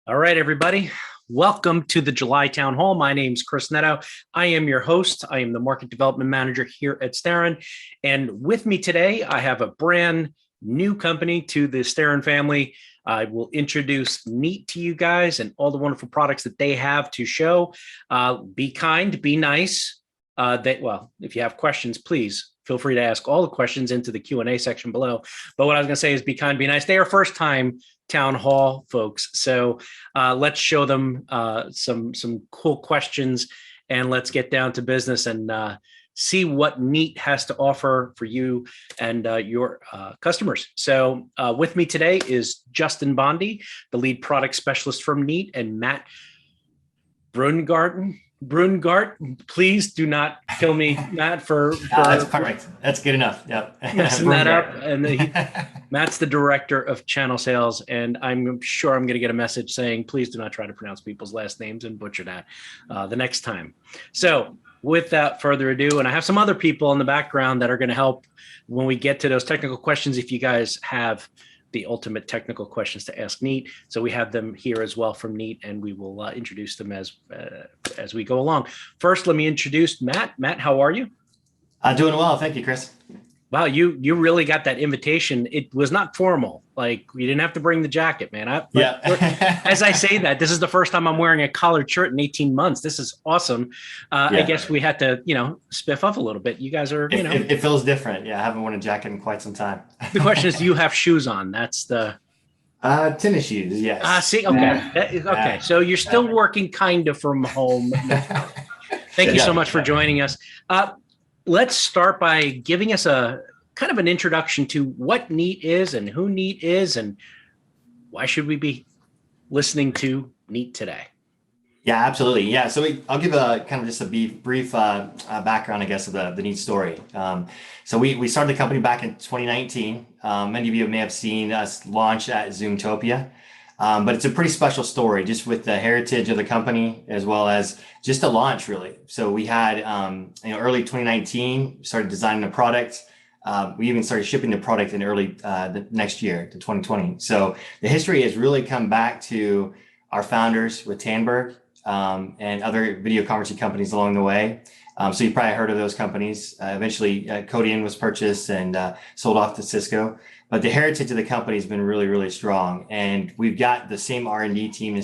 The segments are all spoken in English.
All right, everybody. Welcome to the July Town Hall. My name is Chris Neto. I am your host. I am the Market Development Manager here at Starin. And with me today, I have a brand new company to the Starin family. I will introduce Neat to you guys and all the wonderful products that they have to show. Be kind, be nice. If you have questions, please feel free to ask all the questions into the Q&A section below. But what I was going to say is be kind, be nice. They are first time town hall folks. So let's show them some cool questions and let's get down to business and see what Neat has to offer for you and your customers. So with me today is Justin Bondi, the lead product specialist from Neat, and Matt Brungart, please do not kill me, Matt, for that's perfect. That's good enough. Yep. Messing that up. And Matt's the director of channel sales, and I'm sure I'm going to get a message saying, please do not try to pronounce people's last names and butcher that the next time. So without further ado, and I have some other people in the background that are going to help when we get to those technical questions, if you guys have the ultimate technical questions to ask Neat. So we have them here as well from Neat, and we will introduce them as we go along. First, let me introduce Matt. Matt, how are you? Doing well. Thank you, Chris. Wow, you really got that invitation. It was not formal. Like, you didn't have to bring the jacket, man. As I say that, this is the first time I'm wearing a collared shirt in 18 months. This is awesome. I guess we had to, spiff up a little bit. You guys are, It feels different. Yeah, I haven't worn a jacket in quite some time. The question is, do you have shoes on? That's the... tennis shoes, yes. See, okay. Okay, so you're still working kind of from home. Thank you so much for joining us. Let's start by giving us a kind of an introduction to what Neat is and who Neat is and why should we be listening to Neat today? Yeah, absolutely. Yeah, so I'll give a kind of just a brief background, I guess, of the Neat story. So we started the company back in 2019. Many of you may have seen us launch at Zoomtopia. But it's a pretty special story just with the heritage of the company as well as just a launch, really. So we had, early 2019, started designing the product. We even started shipping the product in early the next year to 2020. So the history has really come back to our founders with Tandberg and other video conferencing companies along the way. So you probably heard of those companies. Eventually, Codian was purchased and sold off to Cisco. But the heritage of the company has been really, really strong. And we've got the same R&D team,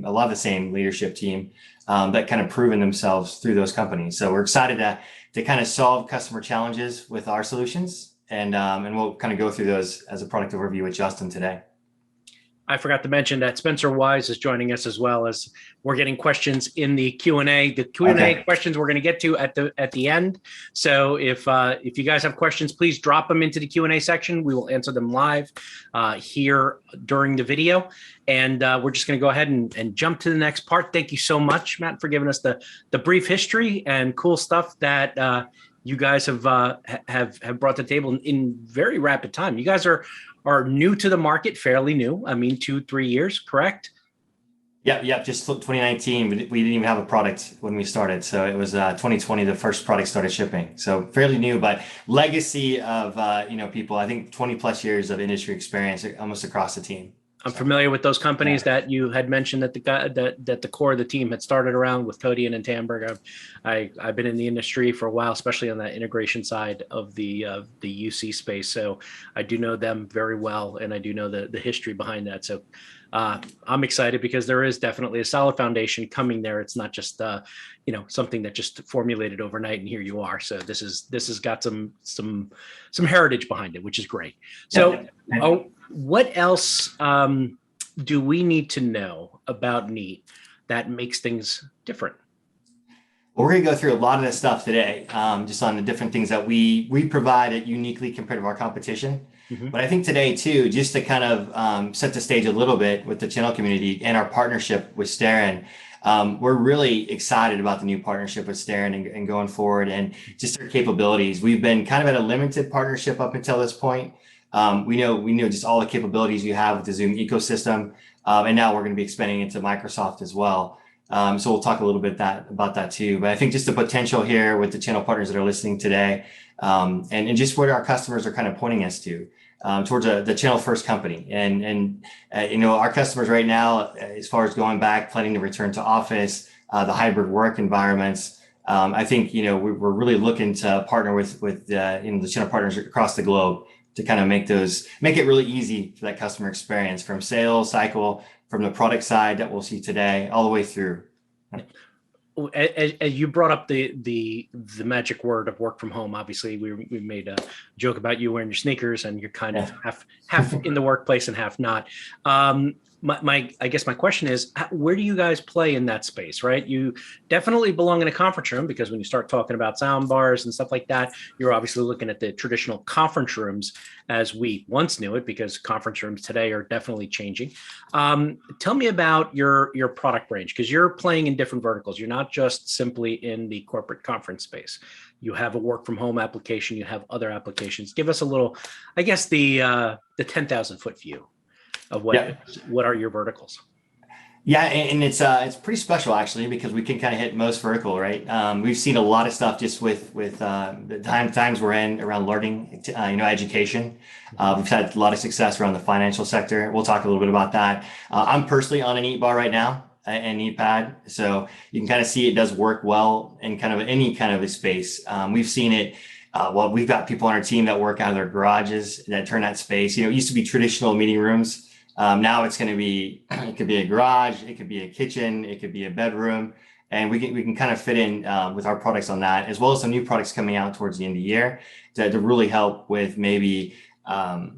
a lot of the same leadership team that kind of proven themselves through those companies. So we're excited to kind of solve customer challenges with our solutions. And we'll kind of go through those as a product overview with Justin today. I forgot to mention that Spencer Wise is joining us as well, as we're getting questions in the Q&A. The Q&A questions we're going to get to at the end. So if you guys have questions, please drop them into the Q&A section. We will answer them live here during the video. And we're just going to go ahead and jump to the next part. Thank you so much, Matt, for giving us the brief history and cool stuff that you guys have brought to the table in very rapid time. You guys are new to the market, fairly new. I mean, 2-3 years, correct? Yep. Just 2019. We didn't even have a product when we started. So it was 2020, the first product started shipping. So fairly new, but legacy of, people, I think 20 plus years of industry experience almost across the team. I'm familiar with those companies that you had mentioned that the core of the team had started around with Codian and Tandberg. I've been in the industry for a while, especially on that integration side of the UC space. So I do know them very well, and I do know the history behind that. So I'm excited because there is definitely a solid foundation coming there. It's not just something that just formulated overnight and here you are. So this has got some heritage behind it, which is great. So what else do we need to know about Neat that makes things different? Well, we're going to go through a lot of this stuff today, just on the different things that we provide it uniquely compared to our competition. Mm-hmm. But I think today too, just to kind of set the stage a little bit with the channel community and our partnership with Starin, we're really excited about the new partnership with Starin and going forward and just their capabilities. We've been kind of at a limited partnership up until this point. We know just all the capabilities you have with the Zoom ecosystem, and now we're going to be expanding into Microsoft as well. So we'll talk a little bit about that too. But I think just the potential here with the channel partners that are listening today, and just what our customers are kind of pointing us to. towards the channel first company. And our customers right now, as far as going back, planning to return to office, the hybrid work environments, I think, we're really looking to partner with the channel partners across the globe to kind of make it really easy for that customer experience, from sales cycle, from the product side that we'll see today, all the way through. As you brought up the magic word of work from home. Obviously, we made a joke about you wearing your sneakers, and you're kind of half in the workplace and half not. I guess my question is, where do you guys play in that space, right? You definitely belong in a conference room, because when you start talking about sound bars and stuff like that, you're obviously looking at the traditional conference rooms as we once knew it, because conference rooms today are definitely changing. Tell me about your product range, because you're playing in different verticals. You're not just simply in the corporate conference space. You have a work from home application, you have other applications. Give us a little, I guess, the 10,000 foot view of what are your verticals? Yeah, and it's pretty special actually, because we can kind of hit most vertical, right? We've seen a lot of stuff just with the times we're in around learning, education. We've had a lot of success around the financial sector. We'll talk a little bit about that. I'm personally on an Eat Bar right now, an Eat Pad, so you can kind of see it does work well in kind of any kind of a space. We've seen it. We've got people on our team that work out of their garages that turn that space. It used to be traditional meeting rooms. Now it's going to be, it could be a garage, it could be a kitchen, it could be a bedroom, and we can kind of fit in with our products on that, as well as some new products coming out towards the end of the year to really help with maybe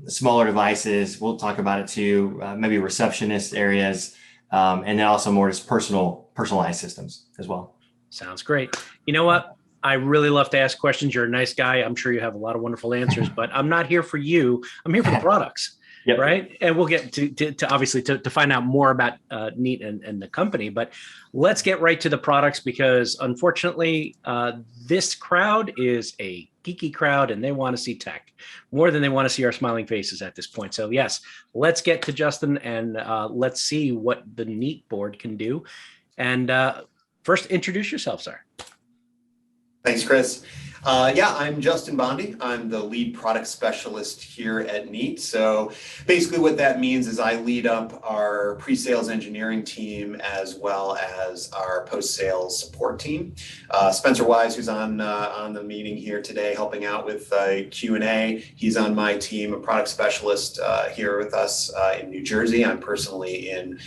smaller devices. We'll talk about it too, maybe receptionist areas, and then also more just personalized systems as well. Sounds great. You know what? I really love to ask questions. You're a nice guy. I'm sure you have a lot of wonderful answers, but I'm not here for you. I'm here for the products. Yep. Right. And we'll get to obviously to find out more about Neat and the company, but let's get right to the products, because unfortunately, this crowd is a geeky crowd and they want to see tech more than they want to see our smiling faces at this point. So yes, let's get to Justin and let's see what the Neat board can do. And first, introduce yourself, sir. Thanks, Chris. I'm Justin Bondi. I'm the lead product specialist here at Neat. So basically what that means is I lead up our pre-sales engineering team as well as our post-sales support team. Spencer Wise, who's on the meeting here today, helping out with Q&A. He's on my team, a product specialist here with us in New Jersey. I'm personally in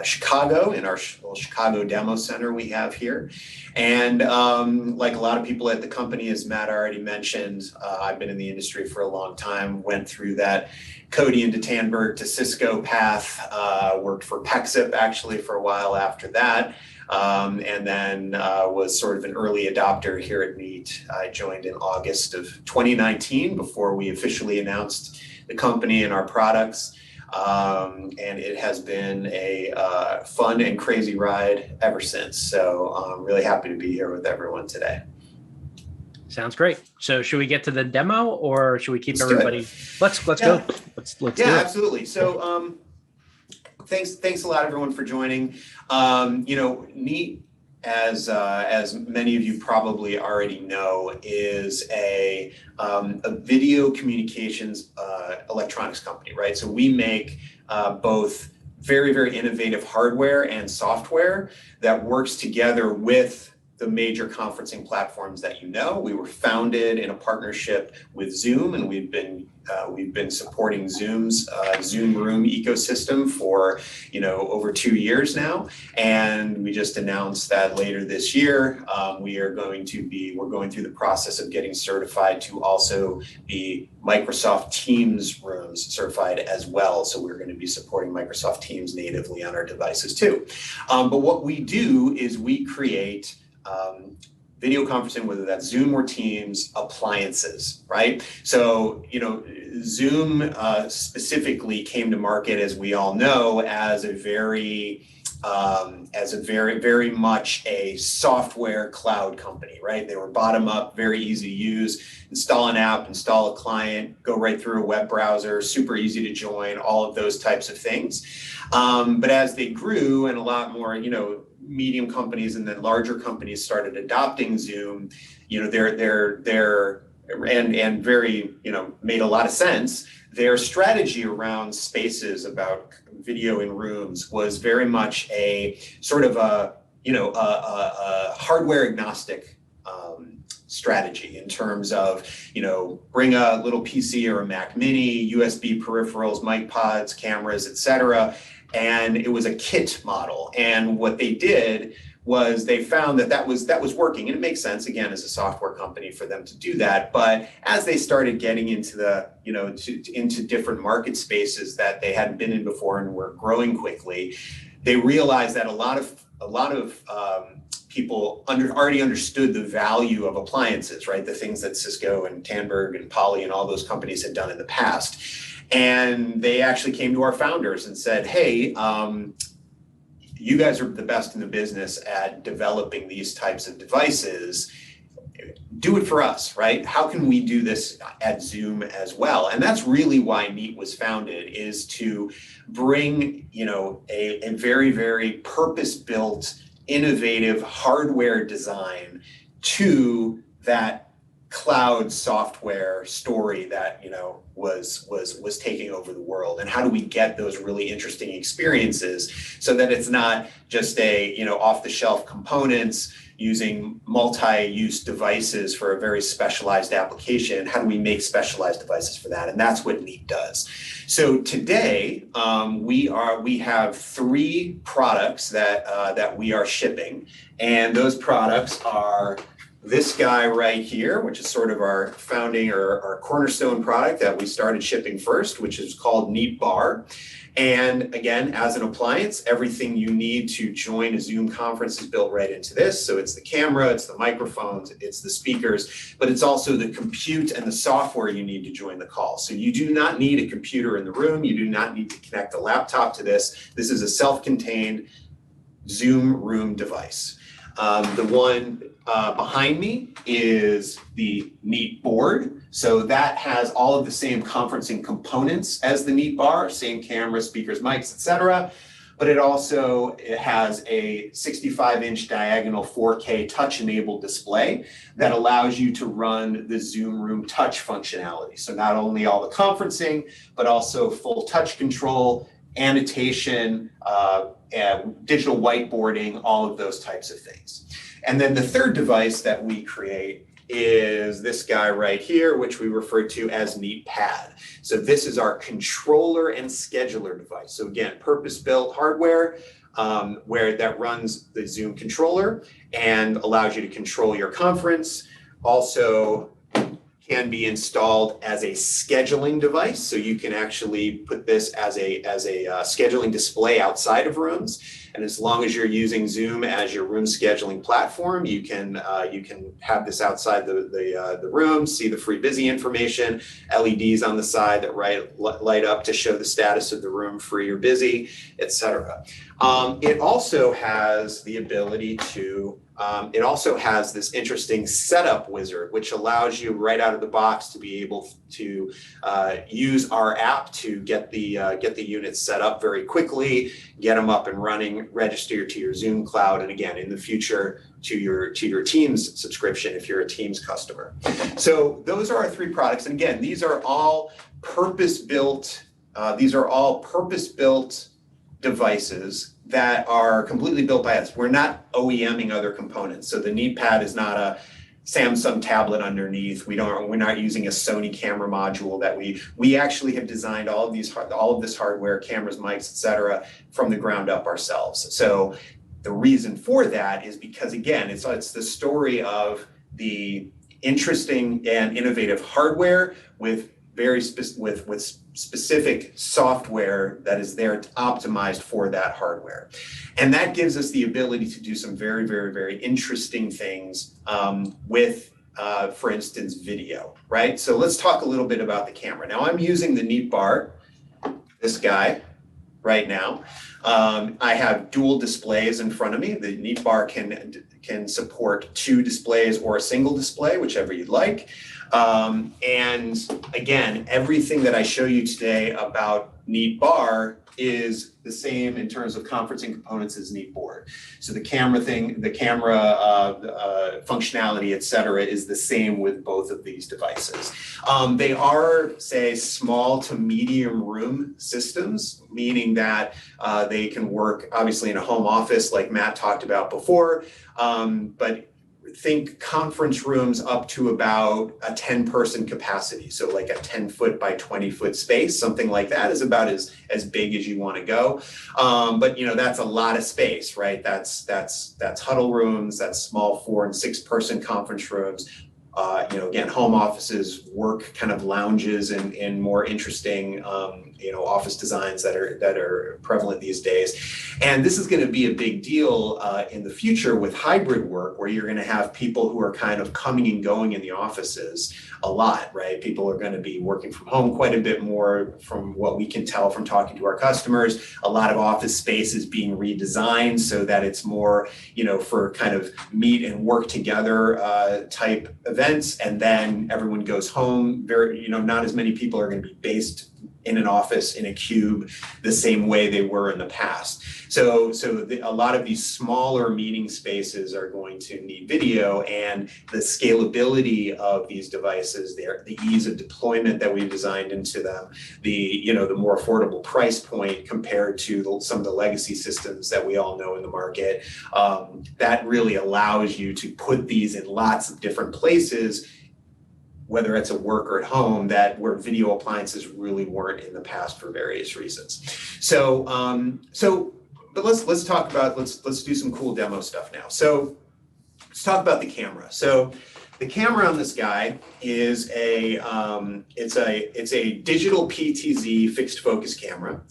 Chicago, in our little Chicago demo center we have here. And like a lot of people at the company, as Matt already mentioned, I've been in the industry for a long time, went through that Cody to Tandberg to Cisco path, worked for Pexip actually for a while after that, and then was sort of an early adopter here at Neat. I joined in August of 2019 before we officially announced the company and our products. And it has been a fun and crazy ride ever since. So I'm really happy to be here with everyone today. Sounds great. So should we get to the demo, or should we keep everybody? Let's go. Let's do it. Absolutely. So thanks a lot, everyone, for joining. Neat, as many of you probably already know, is a video communications electronics company, right? So we make both very, very innovative hardware and software that works together with the major conferencing platforms that you know. We were founded in a partnership with Zoom, and we've been supporting Zoom's Zoom Room ecosystem for over 2 years now. And we just announced that later this year we're going through the process of getting certified to also be Microsoft Teams Rooms certified as well. So we're going to be supporting Microsoft Teams natively on our devices too. But what we do is we create video conferencing, whether that's Zoom or Teams appliances, right? So, Zoom specifically came to market, as we all know, as a very much a software cloud company, right? They were bottom up, very easy to use, install an app, install a client, go right through a web browser, super easy to join, all of those types of things. But as they grew and a lot more, medium companies and then larger companies started adopting Zoom, and very, made a lot of sense. their strategy around spaces about video in rooms was very much a sort of a hardware agnostic strategy in terms of, bring a little PC or a Mac Mini, USB peripherals, mic pods, cameras, etc. And it was a kit model. And what they did was they found that was working, and it makes sense again as a software company for them to do that. But as they started getting into the into different market spaces that they hadn't been in before and were growing quickly, they realized that a lot of people already understood the value of appliances, right? The things that Cisco and Tandberg and Poly and all those companies had done in the past. And they actually came to our founders and said, hey, you guys are the best in the business at developing these types of devices. Do it for us, right? How can we do this at Zoom as well? And that's really why Neat was founded, is to bring, a very, very purpose-built, innovative hardware design to that cloud software story that was taking over the world. And how do we get those really interesting experiences so that it's not just a off-the-shelf components using multi-use devices for a very specialized application? How do we make specialized devices for that? And that's what Neat does. So today we have 3 products that we are shipping, and those products are this guy right here, which is sort of our founding or our cornerstone product that we started shipping first, which is called Neat Bar. And again, as an appliance, everything you need to join a Zoom conference is built right into this. So it's the camera, it's the microphones, it's the speakers, but it's also the compute and the software you need to join the call. So you do not need a computer in the room. You do not need to connect a laptop to this. This is a self-contained Zoom room device. The one behind me is the Neat board. So that has all of the same conferencing components as the Neat bar, same camera, speakers, mics, etc. But it has a 65-inch diagonal 4K touch-enabled display that allows you to run the Zoom Room touch functionality. So not only all the conferencing, but also full touch control, annotation, digital whiteboarding, all of those types of things. And then the third device that we create is this guy right here, which we refer to as Neat Pad. So this is our controller and scheduler device. So again, purpose-built hardware where that runs the Zoom controller and allows you to control your conference. Also can be installed as a scheduling device. So you can actually put this as a scheduling display outside of rooms. And as long as you're using Zoom as your room scheduling platform, you can have this outside the room, see the free busy information, LEDs on the side that light up to show the status of the room, free or busy, etc. It also has the ability to it also has this interesting setup wizard, which allows you right out of the box to be able to use our app to get the units set up very quickly, get them up and running, register to your Zoom cloud, and again, in the future, to your Teams subscription if you're a Teams customer. So those are our 3 products, and again, these are all purpose-built. Devices that are completely built by us. We're not OEMing other components. So the Neat Pad is not a Samsung tablet underneath. We're not using a Sony camera module that we actually have designed all of this hardware, cameras, mics, etc., from the ground up ourselves. So the reason for that is because again, it's the story of the interesting and innovative hardware with specific software that is there optimized for that hardware. And that gives us the ability to do some very, very, very interesting things with, for instance, video, right? So let's talk a little bit about the camera. Now I'm using the Neat bar, this guy, right now. I have dual displays in front of me. The Neat bar can support 2 displays or a single display, whichever you'd like. And again, everything that I show you today about Neat Bar is the same in terms of conferencing components as Neat Board. So the camera functionality, et cetera, is the same with both of these devices. They are, say, small to medium room systems, meaning that they can work obviously in a home office like Matt talked about before, but think conference rooms up to about a 10-person capacity. So like a 10-foot by 20-foot space, something like that is about as big as you want to go. But that's a lot of space, right? That's huddle rooms, that's small 4- and 6-person conference rooms. Again, home offices, work kind of lounges and more interesting, office designs that are prevalent these days. And this is going to be a big deal in the future with hybrid work, where you're going to have people who are kind of coming and going in the offices a lot, right? People are going to be working from home quite a bit more from what we can tell from talking to our customers. A lot of office space is being redesigned so that it's more, for kind of meet and work together type events, and then everyone goes home. Not as many people are going to be based in an office in a cube the same way they were in the past. So a lot of these smaller meeting spaces are going to need video, and the scalability of these devices, the ease of deployment that we've designed into them, the more affordable price point compared to some of the legacy systems that we all know in the market, that really allows you to put these in lots of different places, whether it's at work or at home, where video appliances really weren't in the past for various reasons. But let's talk about, let's do some cool demo stuff now. So let's talk about the camera. So the camera on this guy is it's a digital PTZ fixed focus camera.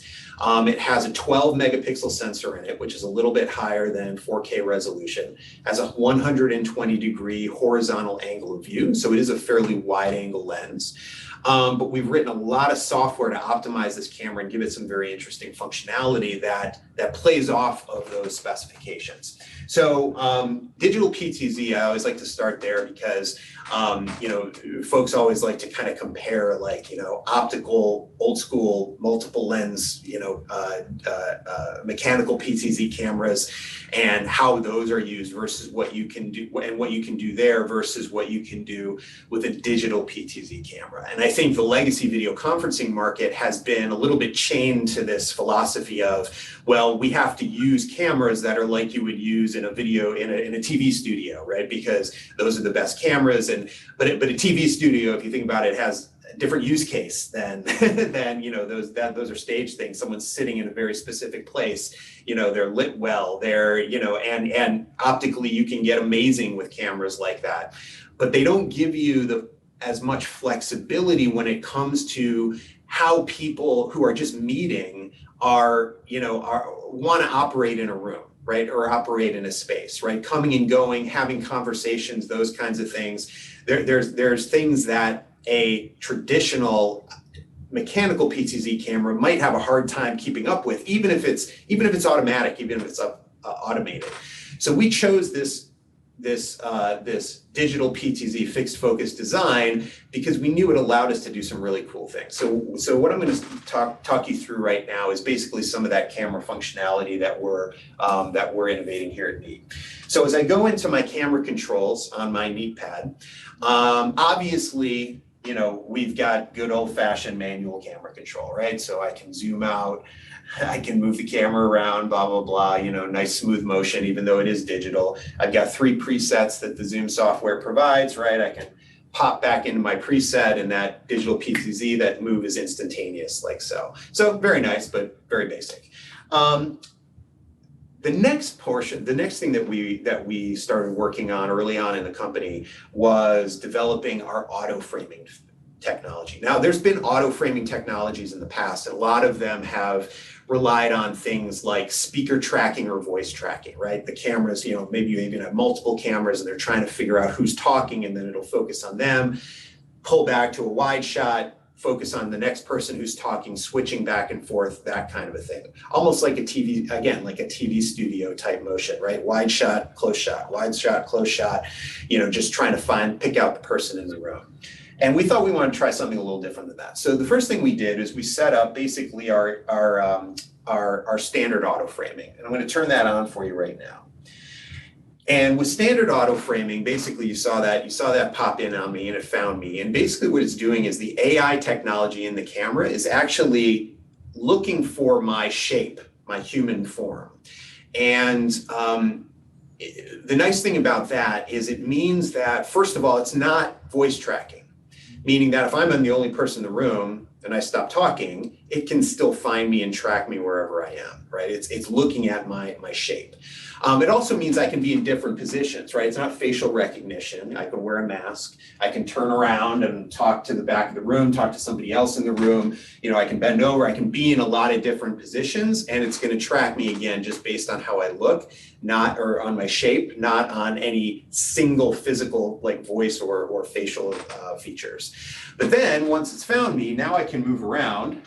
It has a 12 megapixel sensor in it, which is a little bit higher than 4K resolution. Has a 120 degree horizontal angle of view, so it is a fairly wide angle lens. But we've written a lot of software to optimize this camera and give it some very interesting functionality that plays off of those specifications. So digital PTZ, I always like to start there because folks always like to kind of compare optical, old school, multiple lens, mechanical PTZ cameras and how those are used versus what you can do and what you can do there versus what you can do with a digital PTZ camera. And I think the legacy video conferencing market has been a little bit chained to this philosophy of, well, we have to use cameras that are like you would use in a video in a TV studio, right? Because those are the best cameras. But a TV studio, if you think about it, has a different use case than those are stage things. Someone's sitting in a very specific place. They're lit well. They're and optically you can get amazing with cameras like that, but they don't give you as much flexibility when it comes to how people who are just meeting want to operate in a room, right? Or operate in a space, right? Coming and going, having conversations, those kinds of things. There's things that a traditional mechanical PTZ camera might have a hard time keeping up with, even if it's automatic, even if it's automated. So we chose this digital PTZ fixed focus design because we knew it allowed us to do some really cool things. So what I'm going to talk you through right now is basically some of that camera functionality that we're innovating here at Neat. So as I go into my camera controls on my Neat pad, obviously, we've got good old-fashioned manual camera control, right? So I can zoom out, I can move the camera around, blah, blah, blah, nice smooth motion, even though it is digital. I've got 3 presets that the Zoom software provides, right? I can pop back into my preset, and that digital PTZ, that move is instantaneous, like so. So very nice, but very basic. The next thing that we started working on early on in the company was developing our auto framing technology. Now, there's been auto framing technologies in the past, and a lot of them have relied on things like speaker tracking or voice tracking, right? The cameras, maybe you even have multiple cameras and they're trying to figure out who's talking, and then it'll focus on them, pull back to a wide shot, focus on the next person who's talking, switching back and forth, that kind of a thing. Almost like a TV, again, like a TV studio type motion, right? Wide shot, close shot, wide shot, close shot, just trying to pick out the person in the room. And we thought we wanted to try something a little different than that. So the first thing we did is we set up basically our standard auto framing. And I'm going to turn that on for you right now. And with standard auto framing, basically you saw that pop in on me and it found me. And basically what it's doing is the AI technology in the camera is actually looking for my shape, my human form. And the nice thing about that is it means that, first of all, it's not voice tracking, meaning that if I'm the only person in the room and I stop talking, it can still find me and track me wherever I am, right? It's looking at my shape. It also means I can be in different positions, right? It's not facial recognition. I can wear a mask. I can turn around and talk to the back of the room, talk to somebody else in the room. You know, I can bend over. I can be in a lot of different positions, and it's going to track me again just based on how I look, or on my shape, not on any single physical like voice or facial features. But then once it's found me, now I can move around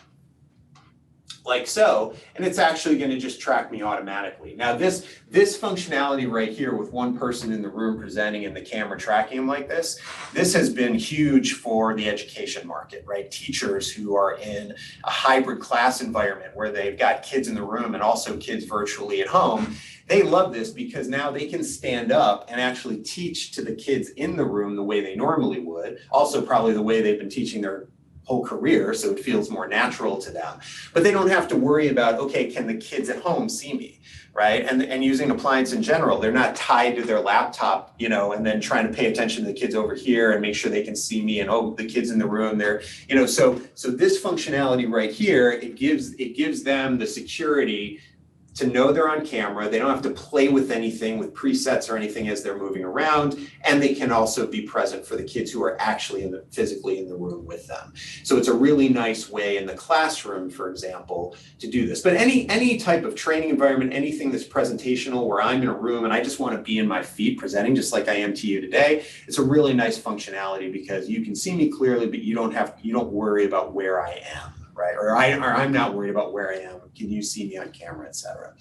like so, and it's actually going to just track me automatically. Now this functionality right here with one person in the room presenting and the camera tracking them like this has been huge for the education market, right? Teachers who are in a hybrid class environment where they've got kids in the room and also kids virtually at home, they love this because now they can stand up and actually teach to the kids in the room the way they normally would, also probably the way they've been teaching their whole career, so it feels more natural to them. But they don't have to worry about, okay, can the kids at home see me, right? And using appliance in general, they're not tied to their laptop, you know, and then trying to pay attention to the kids over here and make sure they can see me and, oh, the kids in the room, they're, you know, so this functionality right here, it gives them the security to know they're on camera. They don't have to play with anything with presets or anything as they're moving around, and they can also be present for the kids who are actually physically in the room with them. So it's a really nice way in the classroom, for example, to do this. But any type of training environment, anything that's presentational where I'm in a room and I just want to be in my feet presenting just like I am to you today, it's a really nice functionality because you can see me clearly, but you don't worry about where I am. Right? Or I'm not worried about where I am. Can you see me on camera, et cetera?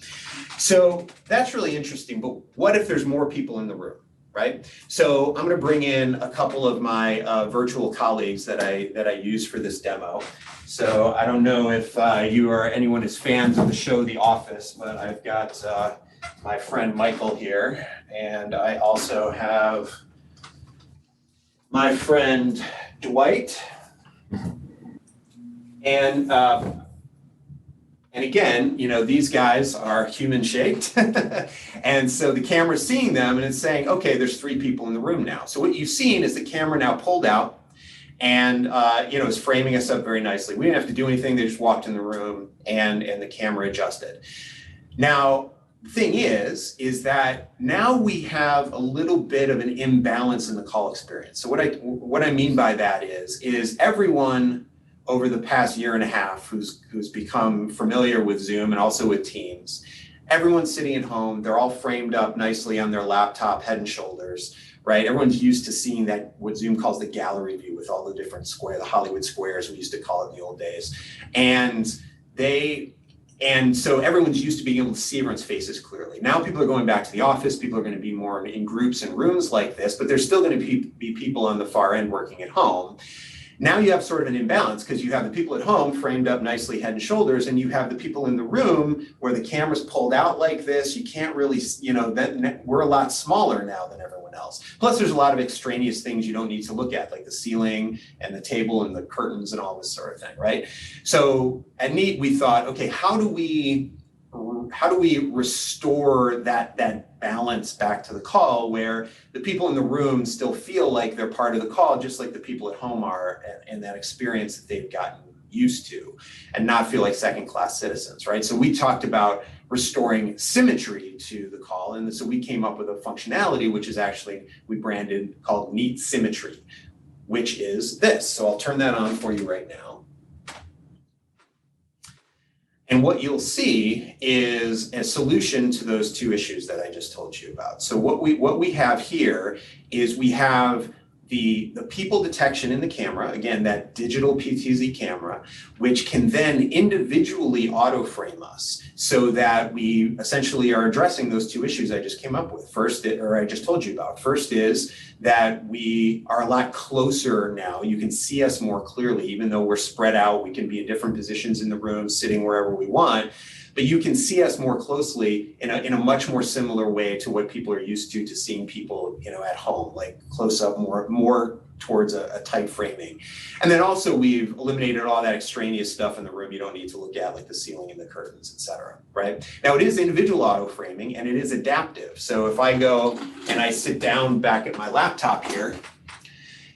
So that's really interesting. But what if there's more people in the room, right? So I'm going to bring in a couple of my virtual colleagues that I use for this demo. So I don't know if anyone is fans of the show The Office, but I've got my friend Michael here, and I also have my friend Dwight. And again, you know, these guys are human shaped. And so the camera's seeing them and it's saying, okay, there's 3 people in the room now. So what you've seen is the camera now pulled out and, you know, is framing us up very nicely. We didn't have to do anything. They just walked in the room and the camera adjusted. Now, the thing is that now we have a little bit of an imbalance in the call experience. So what I mean by that is everyone over the past year and a half who's become familiar with Zoom and also with Teams, everyone's sitting at home, they're all framed up nicely on their laptop, head and shoulders, right? Everyone's used to seeing that, what Zoom calls the gallery view with all the different the Hollywood squares we used to call it in the old days. And so everyone's used to being able to see everyone's faces clearly. Now people are going back to the office, people are going to be more in groups and rooms like this, but there's still going to be people on the far end working at home. Now you have sort of an imbalance because you have the people at home framed up nicely head and shoulders, and you have the people in the room where the camera's pulled out like this. You can't really, you know, we're a lot smaller now than everyone else. Plus there's a lot of extraneous things you don't need to look at, like the ceiling and the table and the curtains and all this sort of thing, right? So at Neat, we thought, okay, how do we restore that balance back to the call where the people in the room still feel like they're part of the call, just like the people at home are, and that experience that they've gotten used to, and not feel like second-class citizens, right? So we talked about restoring symmetry to the call, and so we came up with a functionality which is actually, we branded, called Neat Symmetry, which is this. So I'll turn that on for you right now. And what you'll see is a solution to those 2 issues that I just told you about. So what we have here is we have the people detection in the camera, again, that digital PTZ camera, which can then individually auto frame us so that we essentially are addressing those two issues I just came up with. First, or I just told you about. First is that we are a lot closer now. You can see us more clearly, even though we're spread out. We can be in different positions in the room, sitting wherever we want. But you can see us more closely in a much more similar way to what people are used to seeing people, at home, like close up, more towards a tight framing. And then also we've eliminated all that extraneous stuff in the room you don't need to look at, like the ceiling and the curtains, et cetera, right? Now it is individual auto framing and it is adaptive. So if I go and I sit down back at my laptop here,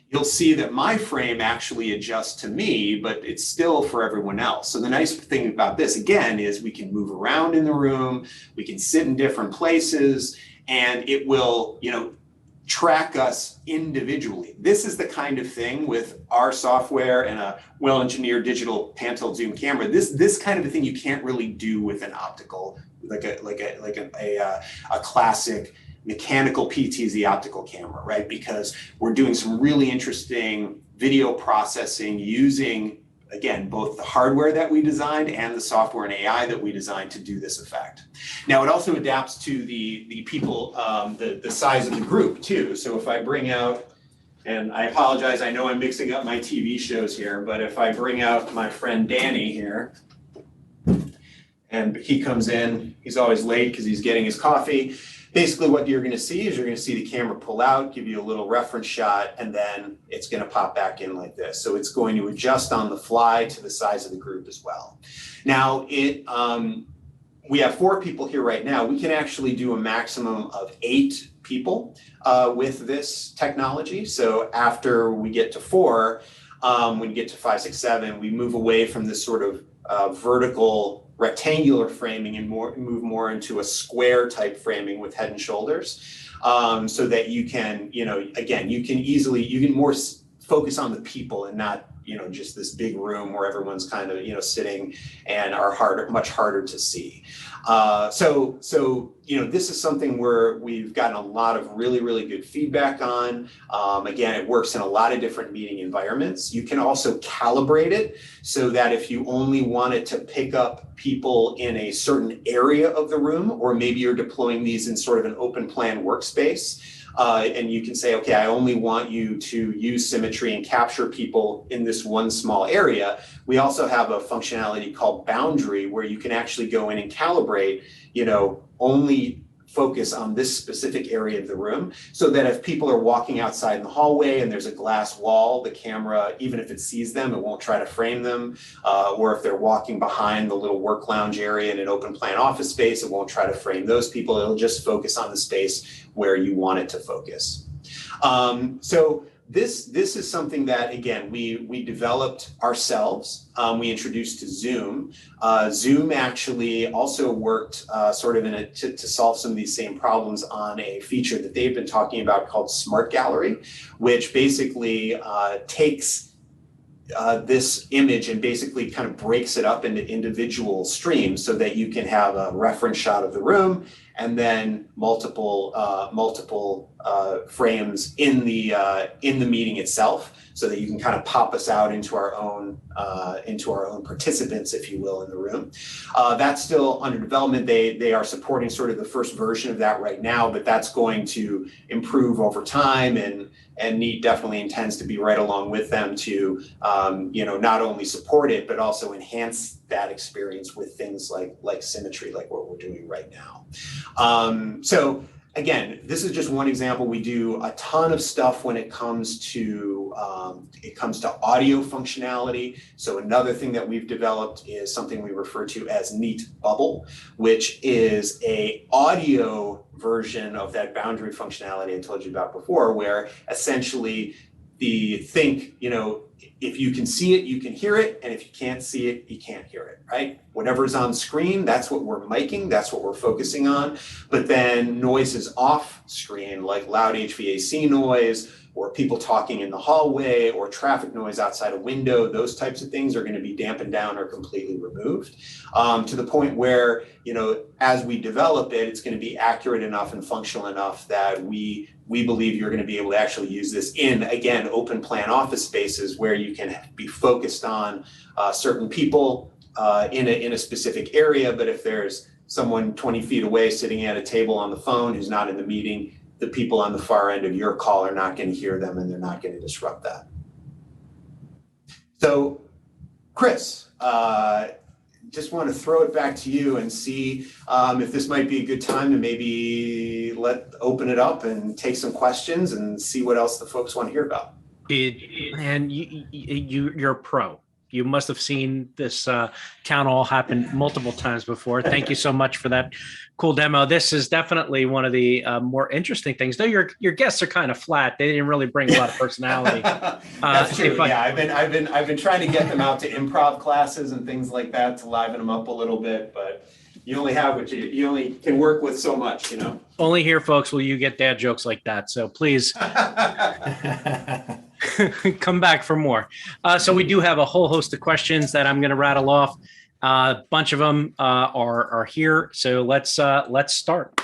you'll see that my frame actually adjusts to me, but it's still for everyone else. So the nice thing about this, again, is we can move around in the room, we can sit in different places, and it will, track us individually. This is the kind of thing with our software and a well-engineered digital pan-tilt zoom camera. This kind of a thing you can't really do with an optical, like a classic mechanical PTZ optical camera, right? Because we're doing some really interesting video processing using, again, both the hardware that we designed and the software and AI that we designed to do this effect. Now, it also adapts to the people, the size of the group too. So if I bring out, and I apologize, I know I'm mixing up my TV shows here, but if I bring out my friend Danny here, and he comes in, he's always late because he's getting his coffee. Basically what you're gonna see is you're gonna see the camera pull out, give you a little reference shot, and then it's gonna pop back in like this. So it's going to adjust on the fly to the size of the group as well. Now, we have 4 people here right now. We can actually do a maximum of 8 people with this technology. So after we get to 4, when you get to 5, 6, 7, we move away from this sort of vertical rectangular framing and move more into a square type framing with head and shoulders, so that you can, again, you can more focus on the people and not, just this big room where everyone's kind of, sitting and are much harder to see. So this is something where we've gotten a lot of really, really good feedback on. Again, it works in a lot of different meeting environments. You can also calibrate it so that if you only wanted to pick up people in a certain area of the room, or maybe you're deploying these in sort of an open plan workspace, and you can say, okay, I only want you to use Symmetry and capture people in this one small area. We also have a functionality called Boundary where you can actually go in and calibrate, only focus on this specific area of the room, so that if people are walking outside in the hallway and there's a glass wall, the camera, even if it sees them, it won't try to frame them. Or if they're walking behind the little work lounge area in an open plan office space, it won't try to frame those people. It'll just focus on the space where you want it to focus. So this is something that, again, we developed ourselves. We introduced to Zoom. Zoom actually also worked sort of to solve some of these same problems on a feature that they've been talking about called Smart Gallery, which basically takes this image and basically kind of breaks it up into individual streams so that you can have a reference shot of the room and then multiple frames in the meeting itself, so that you can kind of pop us out into our own participants, if you will, in the room. That's still under development. They are supporting sort of the first version of that right now, but that's going to improve over time, and Neat definitely intends to be right along with them to not only support it, but also enhance that experience with things like Symmetry, like what we're doing right now. So again, this is just one example. We do a ton of stuff when it comes to audio functionality. So another thing that we've developed is something we refer to as Neat Bubble, which is a audio version of that boundary functionality I told you about before, where essentially if you can see it, you can hear it. And if you can't see it, you can't hear it, right? Whatever's on screen, that's what we're miking, that's what we're focusing on. But then noise is off screen, like loud HVAC noise, or people talking in the hallway, or traffic noise outside a window. Those types of things are going to be dampened down or completely removed, to the point where, as we develop it, it's going to be accurate enough and functional enough that we believe you're going to be able to actually use this in, again, open plan office spaces where you can be focused on certain people in a specific area. But if there's someone 20 feet away sitting at a table on the phone who's not in the meeting, the people on the far end of your call are not going to hear them, and they're not going to disrupt that. So, Chris, just want to throw it back to you and see if this might be a good time to maybe open it up and take some questions and see what else the folks want to hear about. And you're a pro. You must have seen this town hall happen multiple times before. Thank you so much for that cool demo. This is definitely one of the more interesting things. Though your guests are kind of flat, they didn't really bring a lot of personality. That's true. Yeah, I've been trying to get them out to improv classes and things like that to liven them up a little bit, but you only have what you only can work with so much, Only here, folks, will you get dad jokes like that. So please. Come back for more. So we do have a whole host of questions that I'm going to rattle off. A bunch of them are here. So let's start.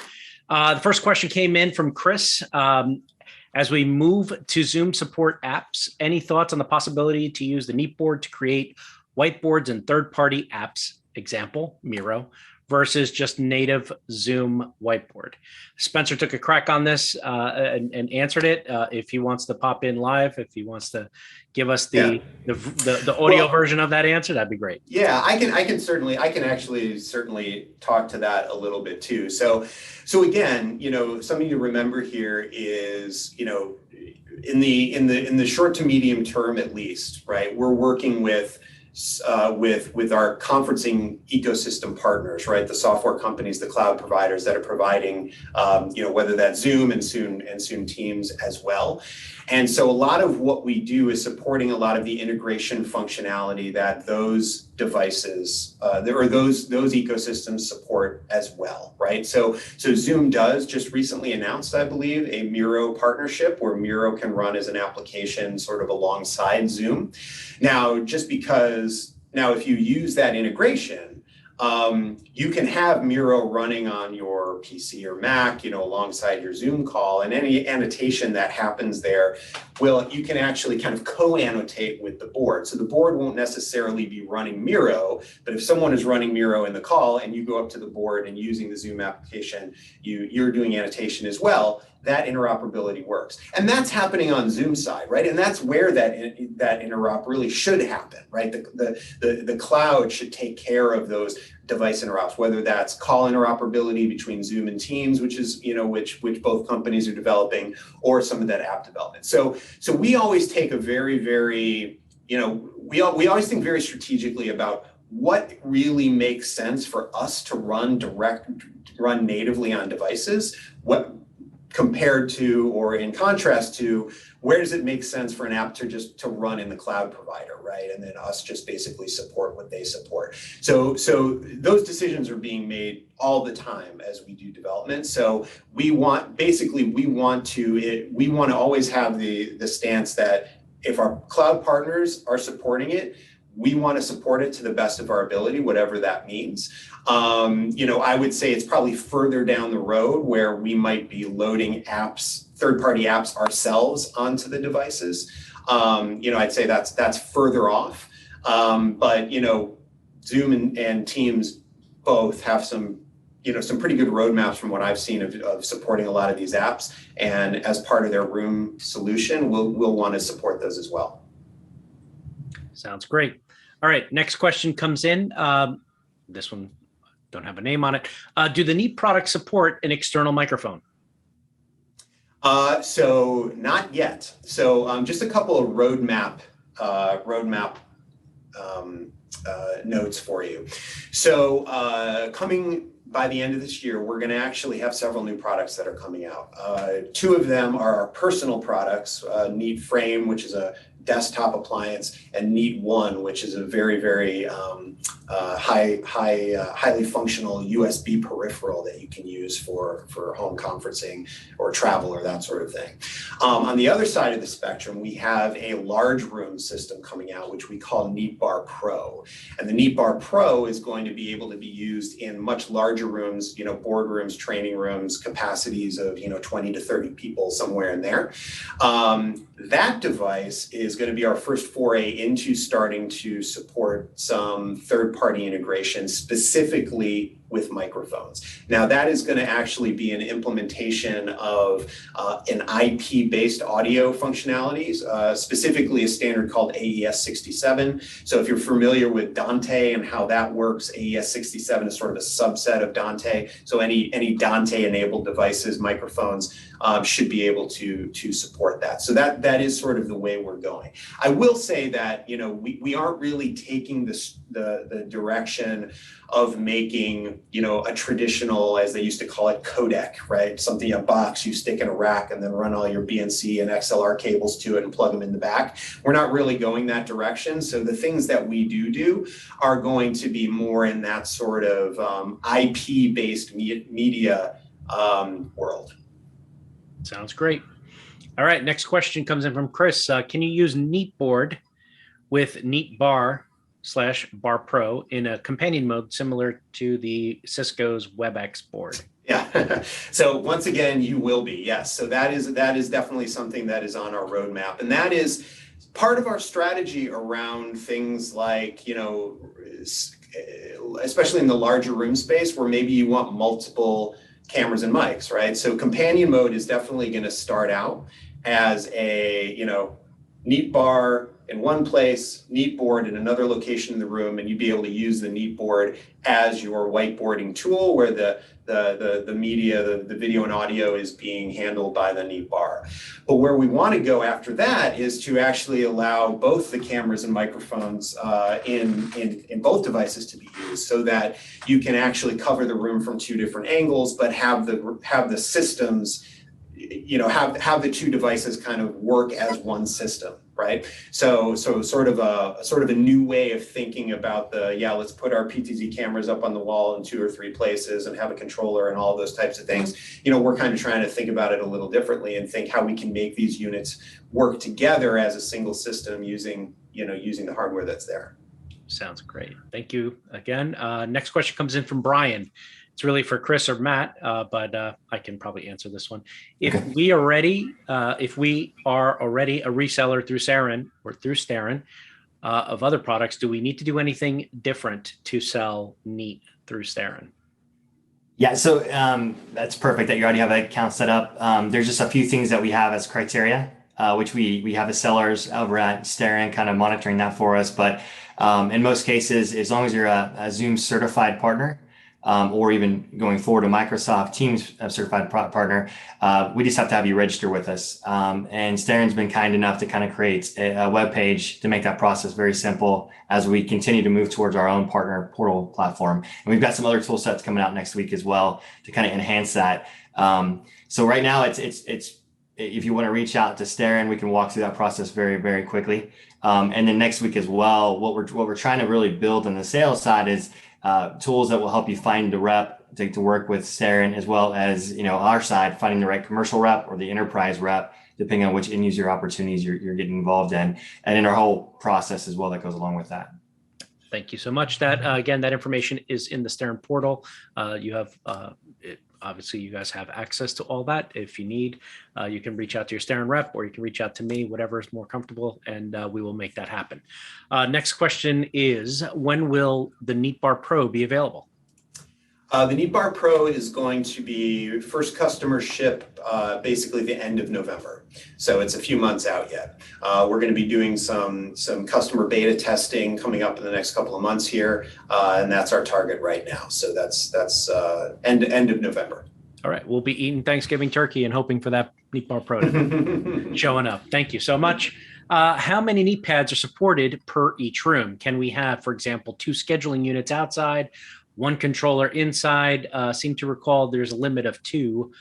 The first question came in from Chris. As we move to Zoom support apps, any thoughts on the possibility to use the Neat board to create whiteboards and third-party apps, example, Miro, versus just native Zoom whiteboard? Spencer took a crack on this and answered it. If he wants to pop in live, if he wants to give us the audio version of that answer, that'd be great. Yeah, I can actually certainly talk to that a little bit too. So again, something to remember here is, in the short to medium term, at least, right? We're working with our conferencing ecosystem partners, right? The software companies, the cloud providers that are providing, whether that's Zoom and soon Teams as well. And so a lot of what we do is supporting a lot of the integration functionality that those devices those ecosystems support as well, right? So Zoom does just recently announced, I believe, a Miro partnership where Miro can run as an application sort of alongside Zoom. Now, if you use that integration, you can have Miro running on your PC or Mac, alongside your Zoom call, and any annotation that happens there, you can actually kind of co-annotate with the board. So the board won't necessarily be running Miro, but if someone is running Miro in the call and you go up to the board and using the Zoom application, you're doing annotation as well, that interoperability works. And that's happening on Zoom side, right? And that's where that interop really should happen, right? The cloud should take care of those device interops, whether that's call interoperability between Zoom and Teams, which is, which both companies are developing, or some of that app development. So we always take a very, very, we always think very strategically about what really makes sense for us to run natively on devices, compared to, or in contrast to, where does it make sense for an app to run in the cloud provider, right? And then us just basically support what they support. So those decisions are being made all the time as we do development. So we want to always have the stance that if our cloud partners are supporting it, we want to support it to the best of our ability, whatever that means. I would say it's probably further down the road where we might be loading apps, third-party apps ourselves onto the devices. I'd say that's further off. But Zoom and Teams both have some pretty good roadmaps from what I've seen of supporting a lot of these apps. And as part of their Room solution, we'll want to support those as well. Sounds great. All right, next question comes in. This one, don't have a name on it. Do the Neat products support an external microphone? So not yet. So just a couple of roadmap notes for you. So coming by the end of this year, we're going to actually have several new products that are coming out. Two of them are our personal products, Neat Frame, which is a desktop appliance, and Neat One, which is a very, very highly functional USB peripheral that you can use for home conferencing or travel or that sort of thing. On the other side of the spectrum, we have a large room system coming out, which we call Neat Bar Pro. And the Neat Bar Pro is going to be able to be used in much larger rooms, boardrooms, training rooms, capacities of 20 to 30 people, somewhere in there. That device is going to be our first foray into starting to support some third-party integration, specifically with microphones. Now, that is going to actually be an implementation of an IP-based audio functionalities, specifically a standard called AES-67. So if you're familiar with Dante and how that works, AES-67 is sort of a subset of Dante. So any Dante-enabled devices, microphones, should be able to support that. So that is sort of the way we're going. I will say that we aren't really taking the direction of making a traditional, as they used to call it, codec, right? Something, a box you stick in a rack and then run all your BNC and XLR cables to it and plug them in the back. We're not really going that direction. So the things that we do are going to be more in that sort of IP-based media world. Sounds great. All right, next question comes in from Chris. Can you use Neat Board with Neat Bar /Bar Pro in a companion mode similar to the Cisco's Webex board? Yeah. So once again, you will be. Yes. So that is definitely something that is on our roadmap, and that is part of our strategy around things like, especially in the larger room space where maybe you want multiple cameras and mics, right? So companion mode is definitely going to start out as a, Neat Bar in one place, Neat Board in another location in the room, and you'd be able to use the Neat Board as your whiteboarding tool where the media, the video and audio is being handled by the Neat Bar. But where we want to go after that is to actually allow both the cameras and microphones in both devices to be used, so that you can actually cover the room from two different angles, but have the systems, have the two devices kind of work as one system. Right. So sort of a new way of thinking about let's put our PTZ cameras up on the wall in 2 or 3 places and have a controller and all those types of things. We're kind of trying to think about it a little differently and think how we can make these units work together as a single system using the hardware that's there. Sounds great. Thank you again. Next question comes in from Brian. It's really for Chris or Matt, but I can probably answer this one. If we are already a reseller through Starin of other products, do we need to do anything different to sell Neat through Starin? Yeah, so that's perfect that you already have an account set up. There's just a few things that we have as criteria, which we have the sellers over at Starin kind of monitoring that for us. But in most cases, as long as you're a Zoom certified partner, or even going forward, a Microsoft Teams certified partner, we just have to have you register with us. And Starin's been kind enough to kind of create a web page to make that process very simple as we continue to move towards our own partner portal platform. And we've got some other tool sets coming out next week as well to kind of enhance that. So right now, it's if you want to reach out to Starin, we can walk through that process very, very quickly. And then next week as well, what we're trying to really build on the sales side is tools that will help you find the rep to work with Starin, as well as our side, finding the right commercial rep or the enterprise rep, depending on which end user opportunities you're getting involved in, and in our whole process as well that goes along with that. Thank you so much. That again, that information is in the Starin portal. You have obviously you guys have access to all that. If you need, you can reach out to your Starin rep, or you can reach out to me, whatever is more comfortable, and we will make that happen. Next question is, when will the Neat Bar Pro be available? The Neat Bar Pro is going to be first customer ship basically the end of November. So it's a few months out yet. We're going to be doing some customer beta testing coming up in the next couple of months here, and that's our target right now. So that's end of November. All right, we'll be eating Thanksgiving turkey and hoping for that Neat Bar Pro to showing up. Thank you so much. How many Neat pads are supported per each room? Can we have, for example, 2 scheduling units outside, 1 controller inside? Seem to recall there's a limit of 2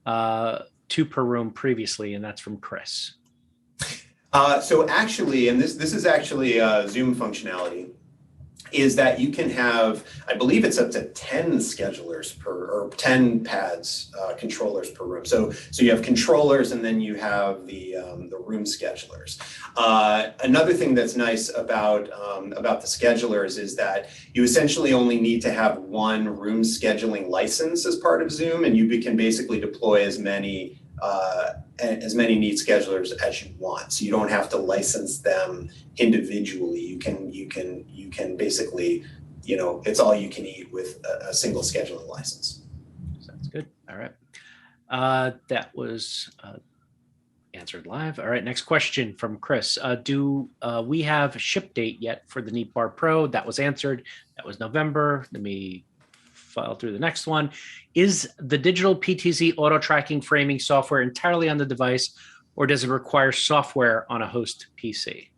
per room previously, and that's from Chris. So actually, and this is actually Zoom functionality, is that you can have, I believe it's up to 10 schedulers or 10 pads, controllers per room. So you have controllers, and then you have the room schedulers. Another thing that's nice about the schedulers is that you essentially only need to have one room scheduling license as part of Zoom, and you can basically deploy as many neat schedulers as you want. So you don't have to license them individually. You can basically, it's all you can eat with a single scheduling license. Sounds good. All right. That was answered live. All right. Next question from Chris. Do we have a ship date yet for the Neat Bar Pro? That was answered. That was November. Let me file through the next one. Is the digital PTZ auto tracking framing software entirely on the device, or does it require software on a host PC?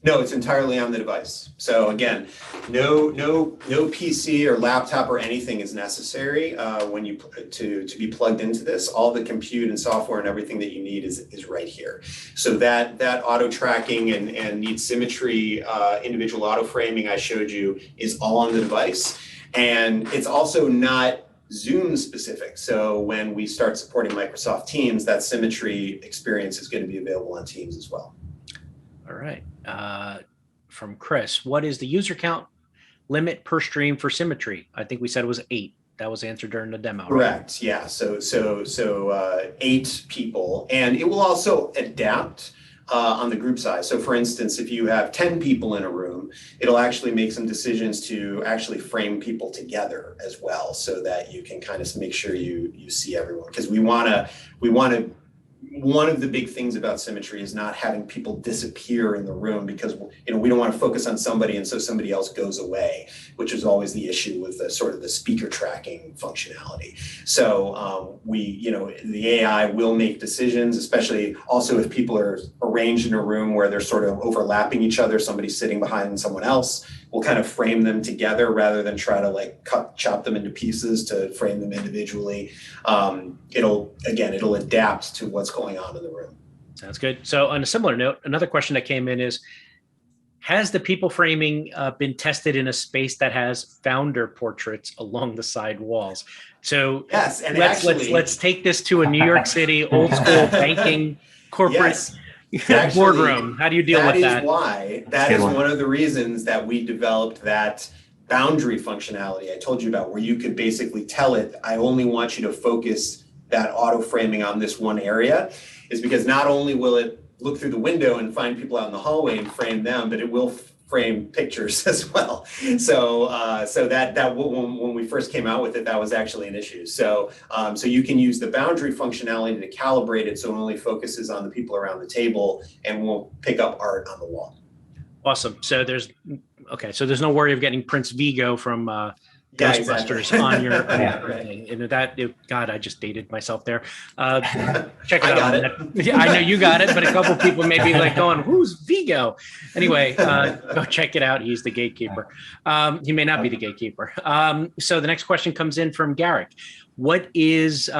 No, it's entirely on the device. So again, no PC or laptop or anything is necessary when you to be plugged into this. All the compute and software and everything that you need is right here. So that auto tracking and Neat Symmetry individual auto framing I showed you is all on the device, and it's also not Zoom specific. So when we start supporting Microsoft Teams, that Symmetry experience is going to be available on Teams as well. All right. From Chris, what is the user count limit per stream for Symmetry? I think we said it was 8. That was answered during the demo. Correct. Right? Yeah. So 8 people, and it will also adapt on the group size. So for instance, if you have 10 people in a room, it'll actually make some decisions to actually frame people together as well, so that you can kind of make sure you see everyone, because we want to. One of the big things about Symmetry is not having people disappear in the room, because we don't want to focus on somebody and so somebody else goes away, which is always the issue with the sort of the speaker tracking functionality. So the AI will make decisions, especially also if people are arranged in a room where they're sort of overlapping each other, somebody's sitting behind someone else. We'll kind of frame them together rather than try to chop them into pieces to frame them individually. It'll adapt to what's going on in the room. Sounds good. So on a similar note, another question that came in is, has the people framing been tested in a space that has founder portraits along the side walls? So yes, and let's take this to a New York City old school banking corporate. Yes. Boardroom. How do you deal with that? That is one of the reasons that we developed that boundary functionality I told you about, where you could basically tell it, I only want you to focus that auto framing on this one area, is because not only will it look through the window and find people out in the hallway and frame them, but it will frame pictures as well. So that when we first came out with it, that was actually an issue. So you can use the boundary functionality to calibrate it so it only focuses on the people around the table and won't pick up art on the wall. Awesome. So there's no worry of getting Prince Vigo from Ghostbusters exactly. on your thing. And God, I just dated myself there. Check it out. I know you got it, but a couple people may be going, who's Vigo? Anyway, go check it out. He's the gatekeeper. He may not be the gatekeeper. So the next question comes in from Garrick. What is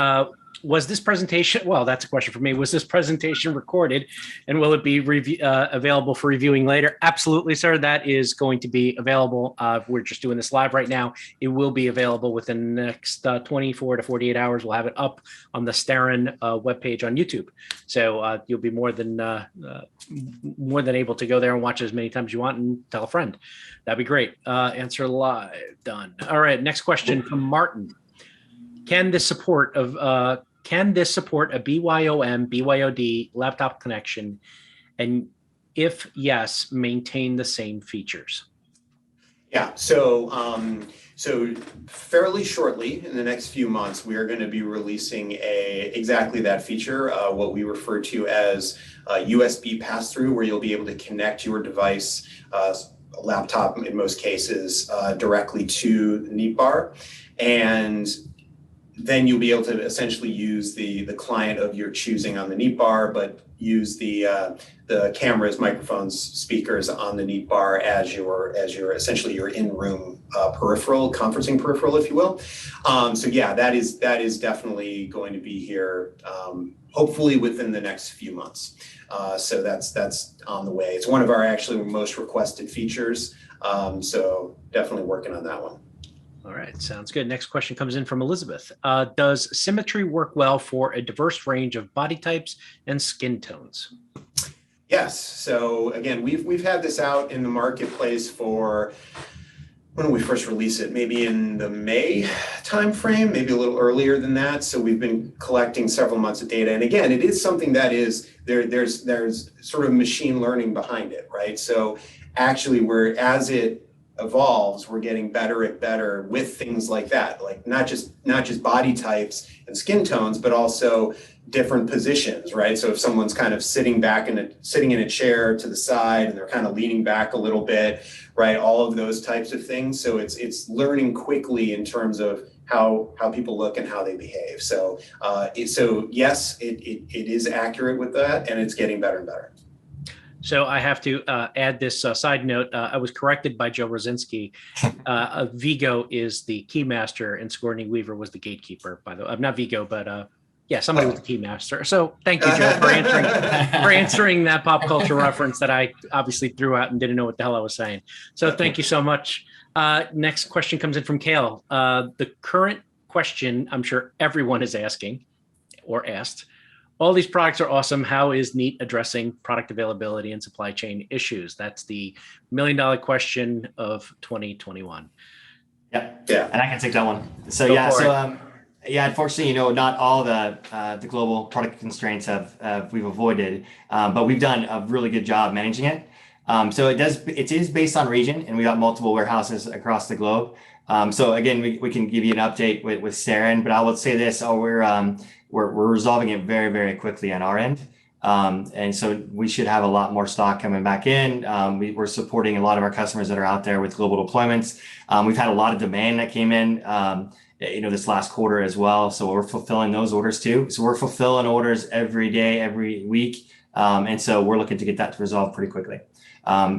was this presentation, well, that's a question for me. Was this presentation recorded, and will it be available for reviewing later? Absolutely, sir. That is going to be available. We're just doing this live right now. It will be available within the next 24 to 48 hours. We'll have it up on the Starin webpage on YouTube. So you'll be more than able to go there and watch it as many times as you want and tell a friend. That'd be great. Answer live. Done. All right. Next question from Martin. Can this support a BYOM, BYOD laptop connection? And if yes, maintain the same features? Yeah, so fairly shortly in the next few months, we are going to be releasing exactly that feature, what we refer to as USB Passthrough, where you'll be able to connect your device, a laptop in most cases, directly to Neat Bar. And then you'll be able to essentially use the client of your choosing on the Neat bar, but use the cameras, microphones, speakers on the Neat bar as your essentially your in-room peripheral, conferencing peripheral, if you will. So yeah, that is definitely going to be here, hopefully within the next few months. So that's on the way. It's one of our actually most requested features. So definitely working on that one. All right, sounds good. Next question comes in from Elizabeth. Does Symmetry work well for a diverse range of body types and skin tones? Yes. So again, we've had this out in the marketplace for, when did we first release it? Maybe in the May timeframe, maybe a little earlier than that. So we've been collecting several months of data. And again, it is something that is there's sort of machine learning behind it, right? So actually, as it evolves, we're getting better and better with things like that, like not just body types and skin tones, but also different positions, right? So if someone's kind of sitting in a chair to the side and they're kind of leaning back a little bit, right? All of those types of things. So it's learning quickly in terms of how people look and how they behave. So yes, it is accurate with that, and it's getting better and better. So I have to add this side note. I was corrected by Joe Rosinski. Vigo is the keymaster and Sigourney Weaver was the gatekeeper, by the way. Not Vigo, but yeah, somebody was the keymaster. So thank you, Joe, for answering that pop culture reference that I obviously threw out and didn't know what the hell I was saying. So thank you so much. Next question comes in from Kale. The current question, I'm sure everyone is asking or asked, all these products are awesome. How is Neat addressing product availability and supply chain issues? That's the $1 million question of 2021. Yeah, and I can take that one. So unfortunately, not all the global product constraints we've avoided, but we've done a really good job managing it. So it is based on region, and we got multiple warehouses across the globe. So again, we can give you an update with Starin, but I will say this: we're resolving it very, very quickly on our end. And so we should have a lot more stock coming back in. We're supporting a lot of our customers that are out there with global deployments. We've had a lot of demand that came in, this last quarter as well. So we're fulfilling those orders too. So we're fulfilling orders every day, every week. And so we're looking to get that resolved pretty quickly.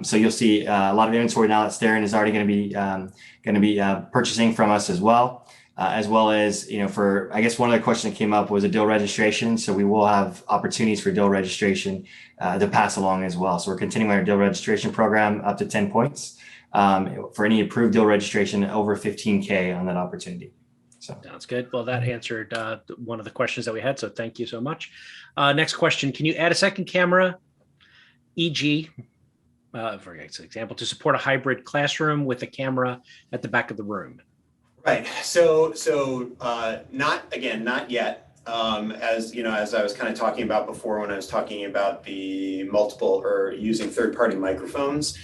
So you'll see a lot of inventory now that Starin is already going to be purchasing from us as well. As well as, for, I guess one other question that came up was a deal registration. So we will have opportunities for deal registration to pass along as well. So we're continuing our deal registration program up to 10 points for any approved deal registration over 15K on that opportunity. So sounds good. Well, that answered one of the questions that we had. So thank you so much. Next question. Can you add a second camera, e.g., for example, to support a hybrid classroom with a camera at the back of the room? Right. So not yet. As I was kind of talking about before when I was talking about the multiple or using third-party microphones,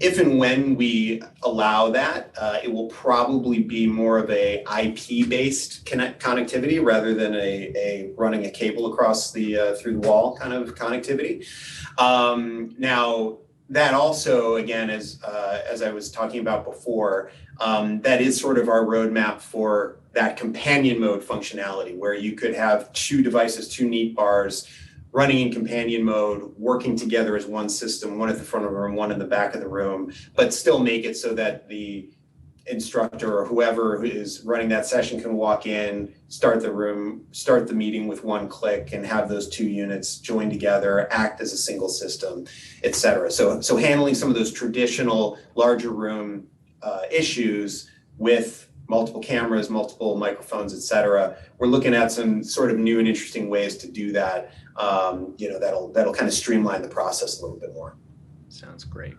if and when we allow that, it will probably be more of a IP-based connectivity rather than a running a cable across the through the wall kind of connectivity. Now, that also, again, as I was talking about before, that is sort of our roadmap for that companion mode functionality, where you could have two devices, two Neat bars, running in companion mode, working together as one system, one at the front of the room, one in the back of the room, but still make it so that the instructor or whoever is running that session can walk in, start the meeting with one click, and have those two units join together, act as a single system, et cetera. So handling some of those traditional larger room issues with multiple cameras, multiple microphones, et cetera. We're looking at some sort of new and interesting ways to do that. That'll kind of streamline the process a little bit more. Sounds great.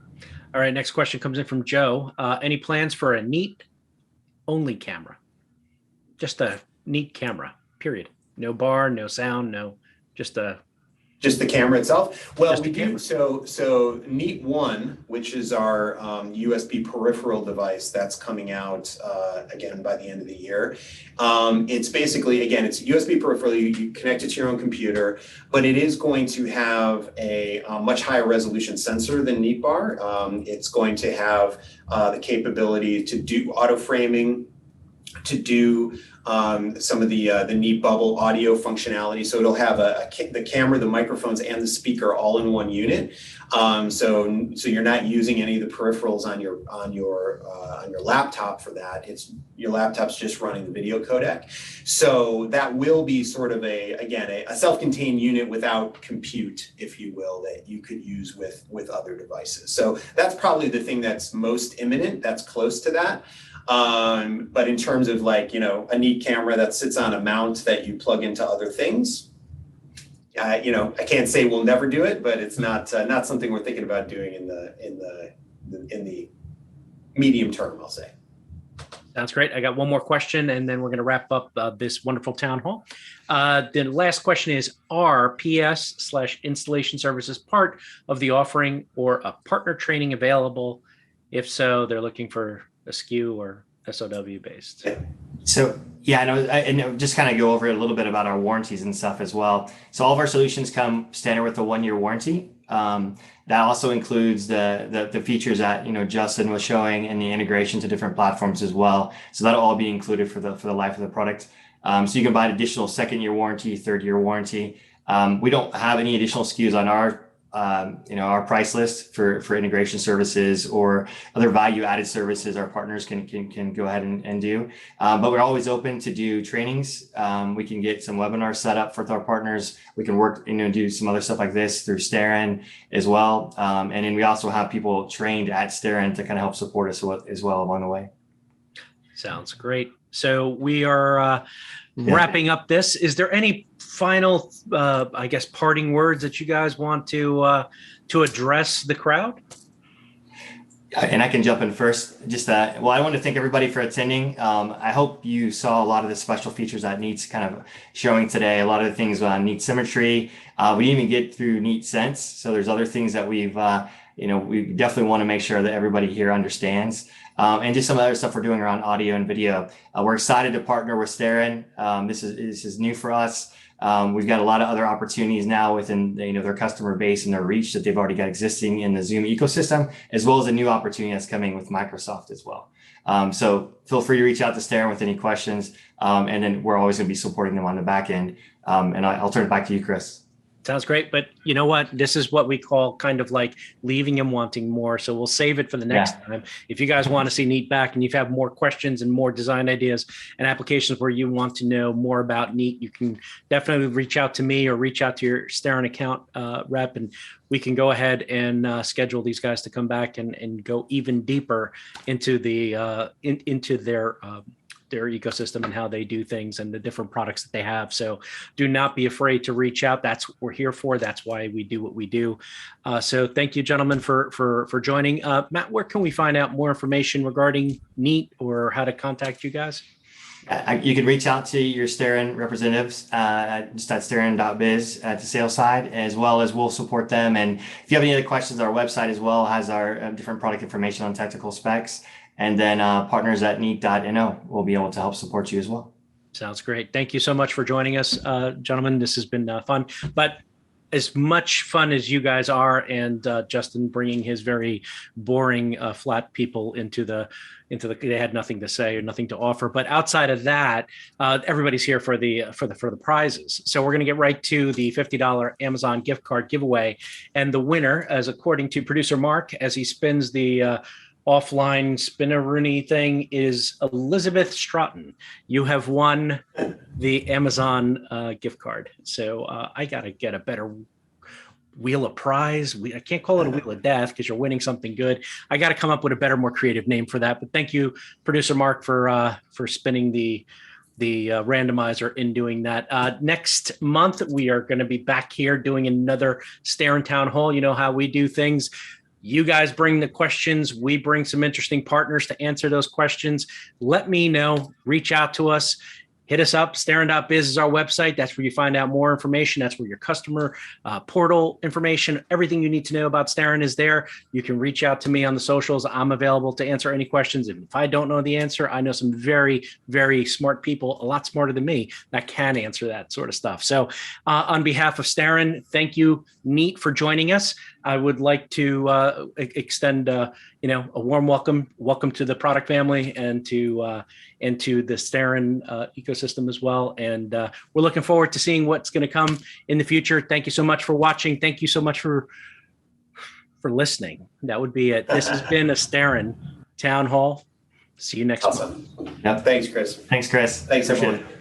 All right, next question comes in from Joe. Any plans for a Neat only camera? Just a Neat camera, period. No bar, no sound, just the camera itself? Well, we do. So Neat One, which is our USB peripheral device that's coming out again by the end of the year. It's basically, again, it's USB peripheral. You connect it to your own computer, but it is going to have a much higher resolution sensor than Neat Bar. It's going to have the capability to do auto framing. to do some of the Neat Bubble audio functionality. So it'll have the camera, the microphones, and the speaker all in one unit. So you're not using any of the peripherals on your laptop for that. Your laptop's just running the video codec. So that will be sort of a self-contained unit without compute, if you will, that you could use with other devices. So that's probably the thing that's most imminent, that's close to that. But in terms of a Neat camera that sits on a mount that you plug into other things, I can't say we'll never do it, but it's not something we're thinking about doing in the medium term, I'll say. Sounds great. I got one more question, and then we're going to wrap up this wonderful town hall. The last question is, are PS/installation services part of the offering or a partner training available? If so, they're looking for a SKU or SOW based. So yeah, and just kind of go over a little bit about our warranties and stuff as well. So all of our solutions come standard with a 1-year warranty. That also includes the features that Justin was showing and the integration to different platforms as well. So that'll all be included for the life of the product. So you can buy an additional 2nd-year warranty, 3rd-year warranty. We don't have any additional SKUs on our price list for integration services or other value-added services our partners can go ahead and do. But we're always open to do trainings. We can get some webinars set up for our partners. We can work, do some other stuff like this through Starin as well. And then we also have people trained at Starin to kind of help support us as well along the way. Sounds great. So we are wrapping up this. Is there any final, parting words that you guys want to address the crowd? And I can jump in first. I want to thank everybody for attending. I hope you saw a lot of the special features that Neat's kind of showing today. A lot of the things on Neat Symmetry. We didn't even get through Neat Sense. So there's other things that we definitely want to make sure that everybody here understands. And just some other stuff we're doing around audio and video. We're excited to partner with Starin. This is new for us. We've got a lot of other opportunities now within their customer base and their reach that they've already got existing in the Zoom ecosystem, as well as a new opportunity that's coming with Microsoft as well. So feel free to reach out to Starin with any questions, and then we're always going to be supporting them on the back end. And I'll turn it back to you, Chris. Sounds great. But you know what? This is what we call kind of like leaving them wanting more. So we'll save it for the next time. If you guys want to see Neat back and you have more questions and more design ideas and applications where you want to know more about Neat, you can definitely reach out to me or reach out to your Starin account rep, and we can go ahead and schedule these guys to come back and go even deeper into the into their ecosystem and how they do things and the different products that they have. So do not be afraid to reach out. That's what we're here for. That's why we do what we do. So thank you, gentlemen, for joining. Matt, where can we find out more information regarding Neat or how to contact you guys? You can reach out to your Starin representatives just at starin.biz at the sales side, as well as we'll support them. And if you have any other questions, our website as well has our different product information on technical specs. And then partners at neat.no will be able to help support you as well. Sounds great. Thank you so much for joining us, gentlemen. This has been fun. But as much fun as you guys are, and Justin bringing his very boring, flat people into the they had nothing to say or nothing to offer. But outside of that, everybody's here for the prizes. So we're going to get right to the $50 Amazon gift card giveaway, and the winner, as according to producer Mark, as he spins the offline spinneroonie thing, is Elizabeth Stratton. You have won the Amazon gift card. So I got to get a better wheel of prize. I can't call it a wheel of death because you're winning something good. I got to come up with a better, more creative name for that. But thank you, producer Mark, for spinning the randomizer in doing that. Next month, we are going to be back here doing another Starin Town Hall. You know how we do things. You guys bring the questions. We bring some interesting partners to answer those questions. Let me know. Reach out to us. Hit us up. Starin.biz is our website. That's where you find out more information. That's where your customer portal information, everything you need to know about Starin is there. You can reach out to me on the socials. I'm available to answer any questions. And if I don't know the answer, I know some very, very smart people, a lot smarter than me, that can answer that sort of stuff. So on behalf of Starin, thank you, Neat, for joining us. I would like to extend a warm welcome to the product family and to the Starin ecosystem as well. And we're looking forward to seeing what's going to come in the future. Thank you so much for watching. Thank you so much for listening. That would be it. This has been a Starin Town Hall. See you next month. Awesome. Yep. Thanks, Chris. Thanks, Chris. Thanks, Appreciate everyone. it.